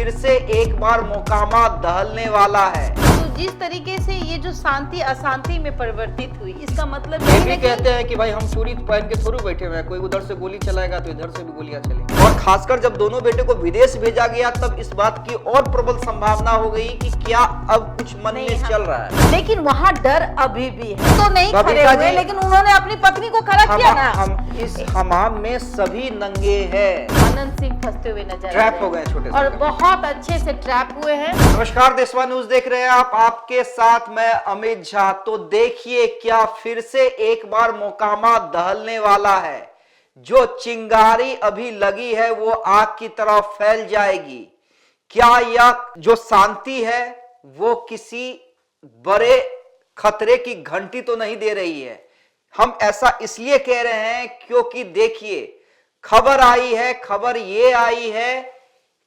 फिर से एक बार मोकामा दहलने वाला है। तो जिस तरीके से ये जो शांति अशांति में परिवर्तित हुई, इसका मतलब ये भी कहते हैं कि भाई हम चूड़ी पहन के थोड़ी बैठे हुए हैं, कोई उधर से गोली चलाएगा तो इधर से भी गोलियां चलेंगी। और खासकर जब दोनों बेटे को विदेश भेजा गया तब इस बात की और प्रबल संभावना हो गई कि क्या अब कुछ मन में चल रहा है। लेकिन वहाँ डर अभी भी है, तो नहीं खड़े बबीता हुए, जी, लेकिन उन्होंने अपनी पत्नी को खड़ा किया ना। हम इस हमाम में सभी नंगे हैं। आनंद सिंह फंसते हुए नजर ट्रैप हो गए छोटे और बहुत अच्छे से ट्रैप हुए हैं। नमस्कार, देशवा न्यूज देख रहे हैं आप, आपके साथ मैं अमित झा। तो देखिए क्या फिर से एक बार मोकामा दहलने वाला है। जो चिंगारी अभी लगी है वो आग की तरह फैल जाएगी। क्या यह जो शांति है वो किसी बड़े खतरे की घंटी तो नहीं दे रही है। हम ऐसा इसलिए कह रहे हैं क्योंकि देखिए खबर आई है, खबर ये आई है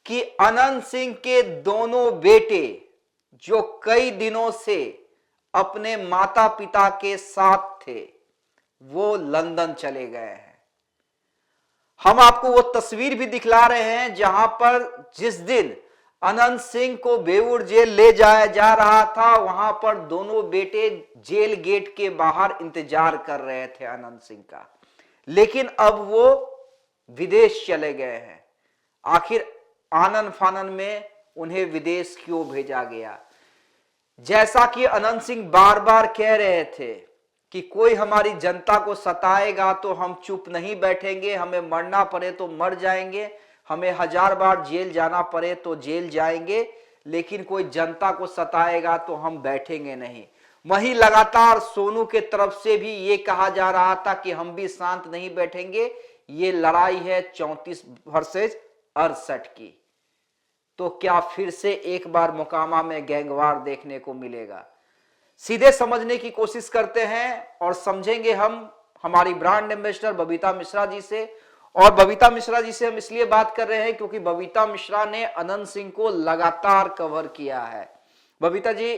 कि अनंत सिंह के दोनों बेटे जो कई दिनों से अपने माता पिता के साथ थे वो लंदन चले गए हैं। हम आपको वो तस्वीर भी दिखला रहे हैं जहां पर जिस दिन अनंत सिंह को बेऊर जेल ले जाया जा रहा था वहां पर दोनों बेटे जेल गेट के बाहर इंतजार कर रहे थे अनंत सिंह का। लेकिन अब वो विदेश चले गए हैं। आखिर आनन फानन में उन्हें विदेश क्यों भेजा गया? जैसा कि अनंत सिंह बार बार कह रहे थे कि कोई हमारी जनता को सताएगा तो हम चुप नहीं बैठेंगे, हमें मरना पड़े तो मर जाएंगे, हमें 1000 बार जेल जाना पड़े तो जेल जाएंगे, लेकिन कोई जनता को सताएगा तो हम बैठेंगे नहीं। वहीं लगातार सोनू के तरफ से भी ये कहा जा रहा था कि हम भी शांत नहीं बैठेंगे। ये लड़ाई है 34 वर्सेस 68 की। तो क्या फिर से एक बार मोकामा में गैंगवार देखने को मिलेगा? सीधे समझने की कोशिश करते हैं और समझेंगे हम हमारी ब्रांड एम्बेसडर बबीता मिश्रा जी से। और बबीता मिश्रा जी से हम इसलिए बात कर रहे हैं क्योंकि बबीता मिश्रा ने अनंत सिंह को लगातार कवर किया है। बबीता जी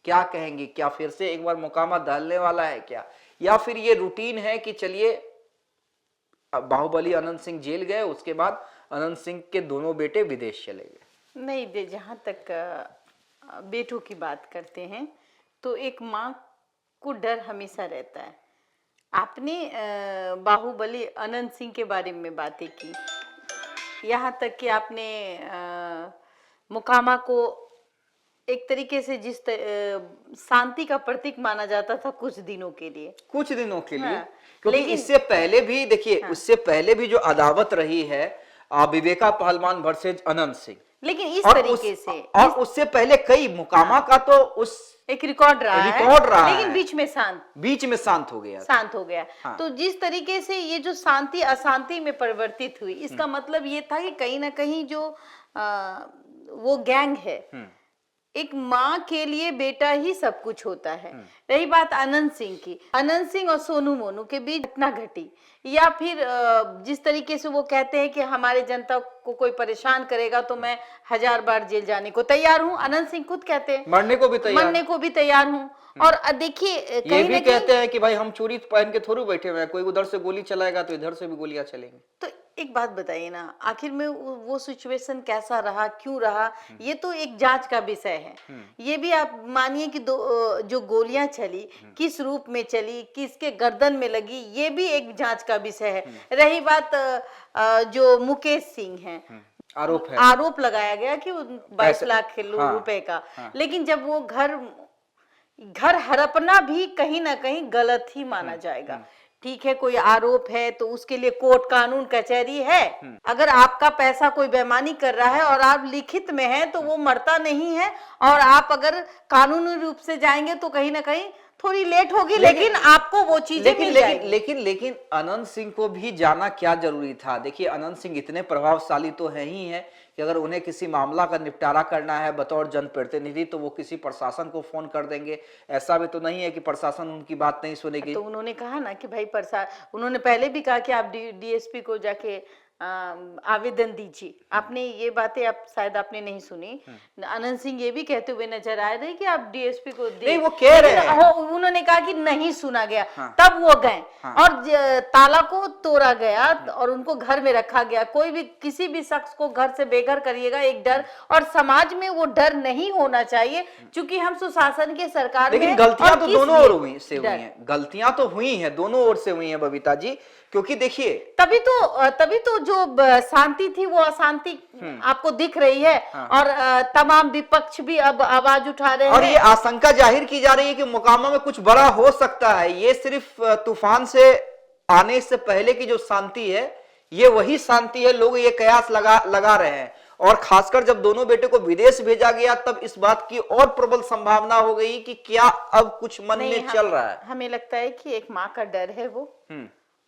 क्या कहेंगी, क्या फिर से एक बार मोकामा दहलने वाला है क्या, या फिर ये रूटीन है कि चलिए बाहुबली अनंत सिंह जेल गए उसके बाद अनंत सिंह के दोनों बेटे विदेश चले गए? नहीं, जहां तक बेटों की बात करते हैं तो एक माँ को डर हमेशा रहता है। आपने बाहुबली अनंत सिंह के बारे में बातें की, यहाँ तक कि आपने मोकामा को एक तरीके से जिस शांति का प्रतीक माना जाता था कुछ दिनों के लिए, हाँ, क्योंकि इससे पहले भी देखिए, हाँ, उससे पहले भी जो अदावत रही है विवेका पहलवान वर्सेज अनंत सिंह, लेकिन इस तरीके से और उससे पहले कई मोकामा का तो उस एक रिकॉर्ड रहा है, लेकिन बीच में शांत हो गया। हाँ। तो जिस तरीके से ये जो शांति अशांति में परिवर्तित हुई, इसका मतलब ये था कि कहीं ना कहीं जो वो गैंग है, एक माँ के लिए बेटा ही सब कुछ होता है। रही बात अनंत सिंह की, अनंत सिंह और सोनू मोनू के बीच घटना घटी, या फिर जिस तरीके से वो कहते हैं कि हमारे जनता को कोई परेशान करेगा तो मैं 1000 बार जेल जाने को तैयार हूँ। अनंत सिंह खुद कहते हैं मरने को भी तैयार हूँ। और देखिए ये भी कहते हैं कि भाई हम चूड़ी पहन के थोड़ी बैठे हुए हैं, कोई उधर से गोली चलाएगा तो इधर से भी गोलियां चलेंगी। तो एक बात बताइए ना, आखिर में वो सिचुएशन कैसा रहा, क्यों रहा, ये तो एक जांच का विषय है। ये भी आप मानिए कि जो गोलियां चली किस रूप में चली, किसके गर्दन में लगी, ये भी एक जांच का विषय है। रही बात जो मुकेश सिंह है, आरोप लगाया गया कि 22 लाख रुपए का, लेकिन जब वो घर हड़पना भी कहीं ना कहीं गलत ही माना जाएगा। ठीक है, कोई आरोप है तो उसके लिए कोर्ट कानून कचहरी है। अगर आपका पैसा कोई बेईमानी कर रहा है और आप लिखित में है तो वो मरता नहीं है, और आप अगर कानूनी रूप से जाएंगे तो कहीं ना कहीं थोड़ी लेट होगी, लेकिन आपको वो चीजें मिल जाएगी। लेकिन अनंत सिंह को भी जाना क्या जरूरी था? देखिए अनंत सिंह इतने प्रभावशाली तो है ही है कि अगर उन्हें किसी मामला का निपटारा करना है बतौर जनप्रतिनिधि तो वो किसी प्रशासन को फोन कर देंगे। ऐसा भी तो नहीं है कि प्रशासन उनकी बात नहीं सुनेगी। तो उन्होंने कहा ना कि भाई उन्होंने पहले भी कहा कि आप डीएसपी को जाके आवेदन दीजिए। आपने ये बातें आप शायद आपने नहीं सुनी। अनंत सिंह ये भी कहते हुए नजर आए थे कि आप डीएसपी को दे, नहीं, वो कह रहे हैं। उन्होंने कहा कि नहीं सुना गया। हाँ। तब वो गए हाँ। और ताला को तोड़ा गया और उनको घर में रखा गया। कोई भी किसी भी शख्स को घर से बेघर करिएगा एक डर, और समाज में वो डर नहीं होना चाहिए, क्योंकि हम सुशासन के सरकार में। लेकिन गलतियां तो दोनों ओर हुई डर। हैं, गलतियां तो हुई हैं, दोनों ओर से हुई हैं बबीता जी, क्योंकि देखिए तभी तो जो शांति थी वो अशांति आपको दिख रही है। हाँ। और तमाम विपक्ष भी अब आवाज उठा रहे और हैं। ये आशंका जाहिर की जा रही है कि मोकामा में कुछ बड़ा हो सकता है। ये सिर्फ तूफान से आने से पहले की जो शांति है, ये वही शांति है। लोग ये कयास लगा रहे हैं, और खासकर जब दोनों बेटे को विदेश भेजा गया तब इस बात की और प्रबल संभावना हो गई कि क्या अब कुछ मन में चल रहा है। हमें लगता है कि एक माँ का डर है वो।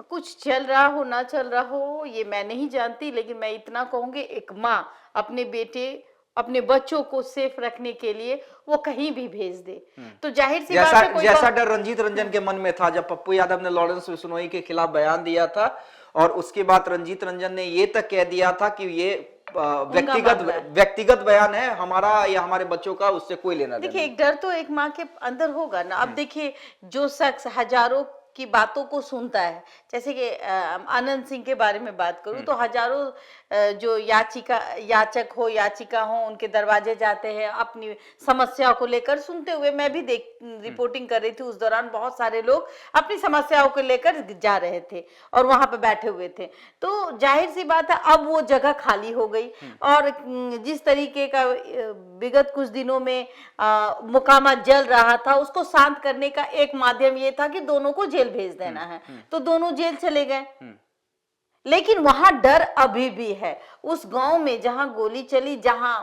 कुछ चल रहा हो ना चल रहा हो ये मैं नहीं जानती, लेकिन मैं इतना कहूंगी, एक माँ अपने बेटे अपने बच्चों को सेफ रखने के लिए वो कहीं भी भेज दे तो जाहिर सी बात है जैसा डर रंजीत रंजन के मन में था जब पप्पू यादव ने लॉरेंस बिश्नोई के खिलाफ बयान दिया था, और उसके बाद रंजीत रंजन ने ये तक कह दिया था कि ये व्यक्तिगत बयान है हमारा या हमारे बच्चों का, उससे कोई लेना देना। देखिए, एक डर तो एक माँ के अंदर होगा ना। अब देखिए, जो शख्स हजारों की बातों को सुनता है, जैसे कि आनंद सिंह के बारे में बात करूं तो हजारों जो याचक हो याचिका हो उनके दरवाजे जाते हैं अपनी समस्याओं को लेकर सुनते हुए। मैं भी रिपोर्टिंग कर रही थी, उस दौरान बहुत सारे लोग अपनी समस्याओं को लेकर जा रहे थे और वहां पे बैठे हुए थे। तो जाहिर सी बात है अब वो जगह खाली हो गई, और जिस तरीके का विगत कुछ दिनों में मोकामा जल रहा था उसको शांत करने का एक माध्यम ये था कि दोनों को जेल भेज देना है, तो दोनों जेल चले गए। लेकिन वहां डर अभी भी है। उस गांव में जहां गोली चली, जहां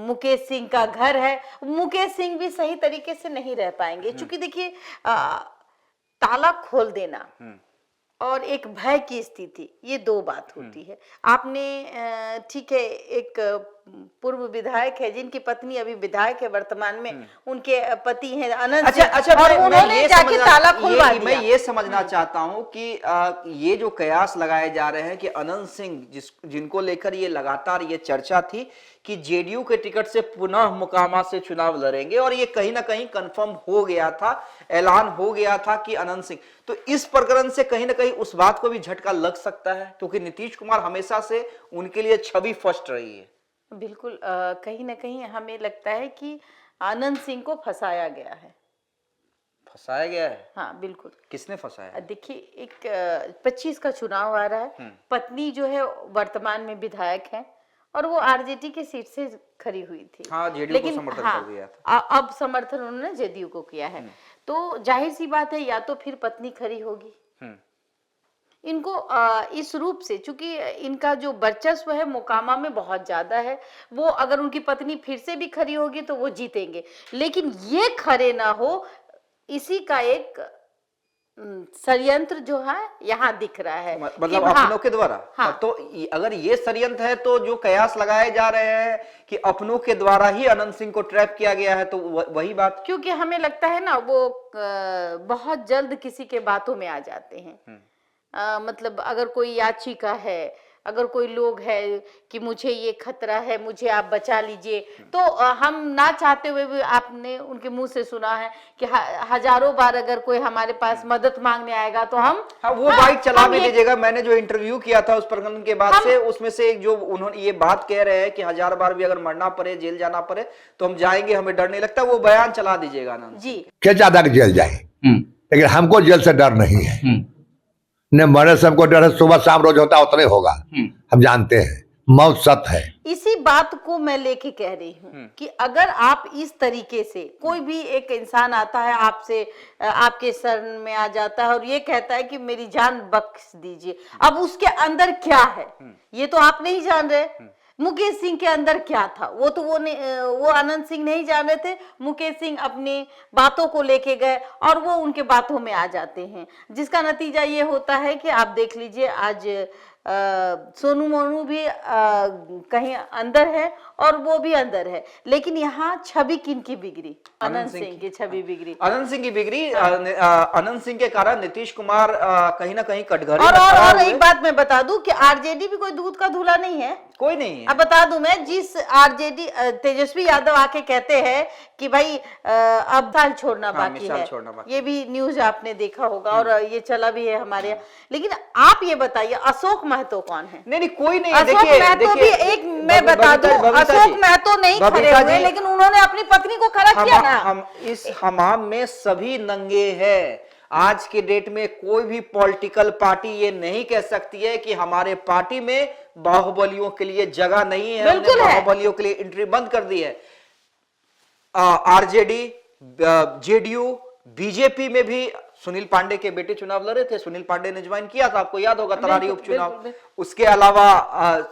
मुकेश सिंह का घर है, मुकेश सिंह भी सही तरीके से नहीं रह पाएंगे, क्योंकि देखिए ताला खोल देना और एक भय की स्थिति, ये दो बात होती है। आपने ठीक है, एक पूर्व विधायक है जिनकी पत्नी अभी विधायक है वर्तमान में, उनके पति हैं अनंत सिंह, और उन्होंने जाके ताला खुलवा दिया। मैं ये समझना चाहता हूं कि ये जो कयास लगाए जा रहे हैं कि अनंत सिंह जिनको लेकर ये लगातार ये चर्चा थी कि जेडीयू के टिकट से पुनः मोकामा से चुनाव लड़ेंगे, और ये कहीं ना कहीं कंफर्म हो गया था, ऐलान हो गया था कि अनंत सिंह, तो इस प्रकरण से कहीं ना कहीं उस बात को भी झटका लग सकता है, क्योंकि नीतीश कुमार हमेशा से उनके लिए छवि फर्स्ट रही है। बिल्कुल, कहीं ना कहीं हमें लगता है कि आनंद सिंह को फंसाया गया है। फंसाया गया है? हाँ बिल्कुल। किसने फंसाया? देखिए, एक 25 का चुनाव आ रहा है, पत्नी जो है वर्तमान में विधायक है और वो आरजेडी के सीट से खड़ी हुई थी। हाँ, जेडीयू को समर्थन कर दिया था। अब समर्थन उन्होंने जेडीयू को किया है, तो जाहिर सी बात है या तो फिर पत्नी खड़ी होगी। इनको इस रूप से, चूंकि इनका जो वर्चस्व है मोकामा में बहुत ज्यादा है, वो अगर उनकी पत्नी फिर से भी खड़ी होगी तो वो जीतेंगे, लेकिन ये खड़े ना हो, इसी का एक षड्यंत्र जो है यहाँ दिख रहा है, मतलब अपनों के द्वारा। हाँ। तो अगर ये षड्यंत्र है तो जो कयास लगाए जा रहे हैं कि अपनों के द्वारा ही अनंत सिंह को ट्रैप किया गया है, तो वही बात, क्योंकि हमें लगता है ना वो बहुत जल्द किसी के बातों में आ जाते हैं। मतलब अगर कोई याचिका है, अगर कोई लोग है कि मुझे ये खतरा है, मुझे आप बचा लीजिए, तो हम ना चाहते हुए भी आपने उनके मुंह से सुना है कि हजारों बार अगर कोई हमारे पास मदद मांगने आएगा तो हम वो बाइक चला भी दीजिएगा। मैंने जो इंटरव्यू किया था उस प्रकरण के बाद से, उसमें से एक जो उन्होंने ये बात कह रहे हैं कि 1000 बार भी अगर मरना पड़े, जेल जाना पड़े तो हम जाएंगे, हमें डर नहीं लगता, वो बयान चला दीजिएगा ना जी। क्या ज्यादा जेल जाए, लेकिन हमको जेल से डर नहीं है, न मरे से हमको डर है, सुबह शाम रोज होता उतने होगा, हम जानते हैं मौत सत्य है। इसी बात को मैं लेके कह रही हूँ कि अगर आप इस तरीके से, कोई भी एक इंसान आता है आपसे, आपके शरण में आ जाता है और ये कहता है कि मेरी जान बख्श दीजिए, अब उसके अंदर क्या है ये तो आप नहीं जान रहे। मुकेश सिंह के अंदर क्या था वो तो वो अनंत सिंह नहीं जान रहे थे। मुकेश सिंह अपनी बातों को लेके गए और वो उनके बातों में आ जाते हैं, जिसका नतीजा ये होता है कि आप देख लीजिए आज सोनू मोनू भी कहीं अंदर है और वो भी अंदर है, लेकिन यहाँ छवि किनकी बिगड़ी? अनंत सिंह की छवि बिगड़ी। अनंत सिंह की बिगड़ी। अनंत सिंह के कारण नीतीश कुमार कहीं ना कहीं कटघरे में और खड़ा और हुए। एक बात मैं बता दूं कि आरजेडी भी कोई दूध का धूला नहीं है, कोई नहीं है। अब बता दूं मैं, जिस आरजेडी तेजस्वी यादव आके कहते हैं कि भाई अब साल छोड़ना बाकी मिसाल है, छोड़ना बाकी। ये भी न्यूज आपने देखा होगा और ये चला भी है हमारे यहाँ। लेकिन आप ये बताइए अशोक महतो कौन है? नहीं कोई नहीं। अशोक देखिए महतो भी एक, मैं बता दूं, अशोक महतो नहीं खड़े हुए, लेकिन उन्होंने अपनी पत्नी को खड़ा किया ना। हम इस हमाम में सभी नंगे हैं। आज के डेट में कोई भी पॉलिटिकल पार्टी ये नहीं कह सकती है कि हमारे पार्टी में बाहुबलियों के लिए जगह नहीं है, हमने बिल्कुल है। बाहुबलियों के लिए एंट्री बंद कर दी है। आरजेडी, जेडीयू, बीजेपी में भी सुनील पांडे के बेटे चुनाव लड़े थे, सुनील पांडे ने ज्वाइन किया था, आपको याद होगा, तरारी उपचुनाव। उसके अलावा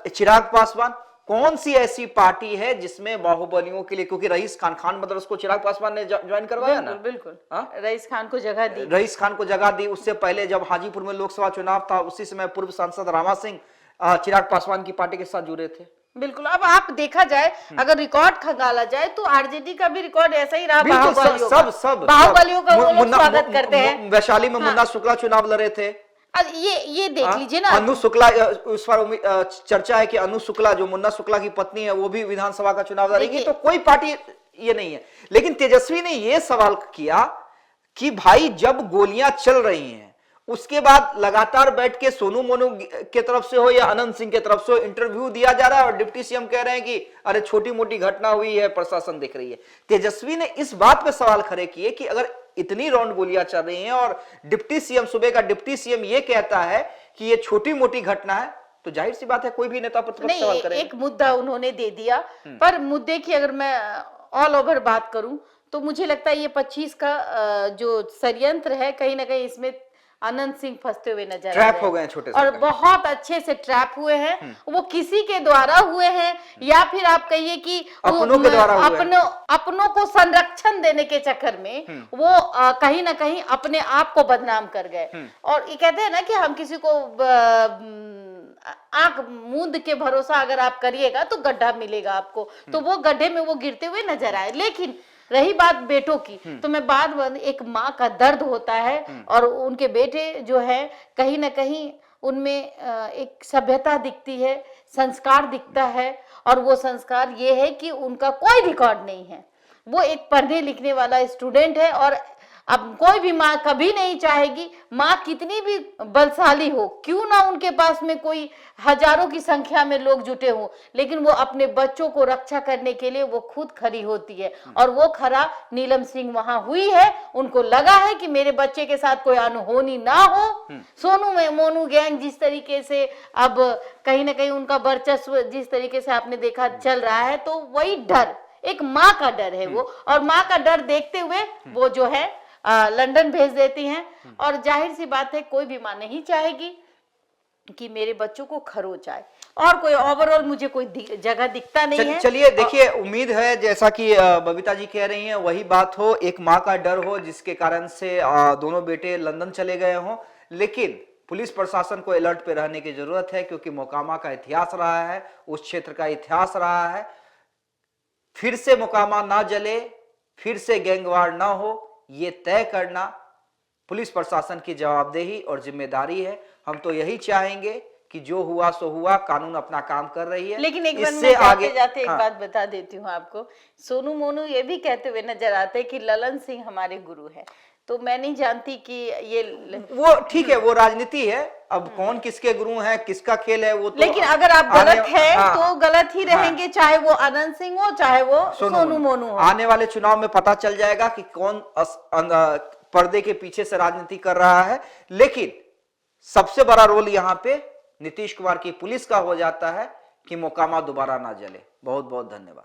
चिराग पासवान। कौन सी ऐसी पार्टी है जिसमें बाहुबलियों के लिए, क्योंकि रईस खान मदरस को चिराग पासवान ने ज्वाइन करवाया ना। बिल्कुल रईस खान को जगह दी। रईस खान को जगह दी। उससे पहले जब हाजीपुर में लोकसभा चुनाव था, उसी समय पूर्व सांसद रामा सिंह चिराग पासवान की पार्टी के साथ जुड़े थे। बिल्कुल। अब आप देखा जाए, अगर रिकॉर्ड खंगाला जाए तो आरजेडी का भी रिकॉर्ड ऐसा ही रहा। बाहुबलियों का वो लोग स्वागत करते हैं। वैशाली में मुन्ना शुक्ला चुनाव लड़े थे। ये देख लीजिए ना, अनु शुक्ला, उस पर चर्चा है कि अनु शुक्ला जो मुन्ना शुक्ला की पत्नी है वो भी विधानसभा का चुनाव लड़ेगी। तो कोई पार्टी ये नहीं है। लेकिन तेजस्वी ने यह सवाल किया कि भाई जब गोलियां चल रही हैं, उसके बाद लगातार बैठ के सोनू मोनू के तरफ से हो या अनंत सिंह के तरफ से हो इंटरव्यू दिया जा रहा है और डिप्टी सीएम कह रहे हैं कि अरे छोटी मोटी घटना हुई है, प्रशासन देख रही है। तेजस्वी ने इस बात पे सवाल खड़े किए कि अगर इतनी राउंड गोलियां चल रही हैं और डिप्टी सीएम, सुबह का डिप्टी सीएम ये कहता है कि ये छोटी मोटी घटना है, तो जाहिर सी बात है कोई भी नेता प्रतिपक्ष सवाल करेगा। एक मुद्दा उन्होंने दे दिया, पर मुद्दे की अगर मैं ऑल ओवर बात करूं तो मुझे लगता है ये 25 का जो षड्यंत्र है, कहीं ना कहीं इसमें अनंत सिंह फंसते हुए नजर आ रहे हैं। ट्रैप हो गए छोटे से, और बहुत अच्छे से ट्रैप हुए हैं। वो किसी के द्वारा हुए हैं या फिर आप कहिए कि अपनों के द्वारा हुए हैं। अपनों को संरक्षण देने के चक्कर में वो कहीं ना कहीं अपने आप को बदनाम कर गए। और ये कहते हैं ना कि हम किसी को आंख मूंद के भरोसा अगर आप करिएगा तो गड्ढा मिलेगा आपको, तो वो गड्ढे में वो गिरते हुए नजर आए। लेकिन रही बात बेटों की, तो मैं बात, एक माँ का दर्द होता है और उनके बेटे जो है कहीं ना कहीं उनमें एक सभ्यता दिखती है, संस्कार दिखता है। और वो संस्कार ये है कि उनका कोई रिकॉर्ड नहीं है, वो एक पढ़ने लिखने वाला स्टूडेंट है। और अब कोई भी माँ कभी नहीं चाहेगी, माँ कितनी भी बलशाली हो, क्यों ना उनके पास में कोई हजारों की संख्या में लोग जुटे हों, लेकिन वो अपने बच्चों को रक्षा करने के लिए वो खुद खड़ी होती है। और वो खरा नीलम सिंह वहां हुई है। उनको लगा है कि मेरे बच्चे के साथ कोई अनहोनी ना हो। सोनू में मोनू गैंग जिस तरीके से अब कहीं ना कहीं उनका वर्चस्व जिस तरीके से आपने देखा चल रहा है, तो वही डर, एक माँ का डर है वो। और माँ का डर देखते हुए वो जो है लंदन भेज देती हैं। और जाहिर सी बात है कोई भी माँ नहीं चाहेगी कि मेरे बच्चों को खरोच आए। और कोई ओवरऑल मुझे कोई जगह दिखता नहीं है। चलिए देखिए, उम्मीद है जैसा कि बबीता जी कह रही हैं वही बात हो, एक माँ का डर हो जिसके कारण से दोनों बेटे लंदन चले गए हों। लेकिन पुलिस प्रशासन को अलर्ट पे रहने की जरूरत है, क्योंकि मोकामा का इतिहास रहा है, उस क्षेत्र का इतिहास रहा है। फिर से मोकामा ना जले, फिर से गैंगवार ना हो, ये तय करना पुलिस प्रशासन की जवाबदेही और जिम्मेदारी है। हम तो यही चाहेंगे कि जो हुआ सो हुआ, कानून अपना काम कर रही है। लेकिन एक बार इससे मैं आगे जाते एक बात बता देती हूँ आपको, सोनू मोनू ये भी कहते हुए नजर आते हैं कि ललन सिंह हमारे गुरु है। तो मैं नहीं जानती कि ये वो ठीक है, वो राजनीति है। अब कौन किसके गुरु हैं, किसका खेल है वो तो, लेकिन अगर आप गलत है तो गलत ही रहेंगे, चाहे वो अनंत सिंह हो चाहे वो सोनू मोनू हो। आने वाले चुनाव में पता चल जाएगा कि कौन पर्दे के पीछे से राजनीति कर रहा है। लेकिन सबसे बड़ा रोल यहाँ पे नीतीश कुमार की पुलिस का हो जाता है कि मोकामा दोबारा ना जले। बहुत बहुत धन्यवाद।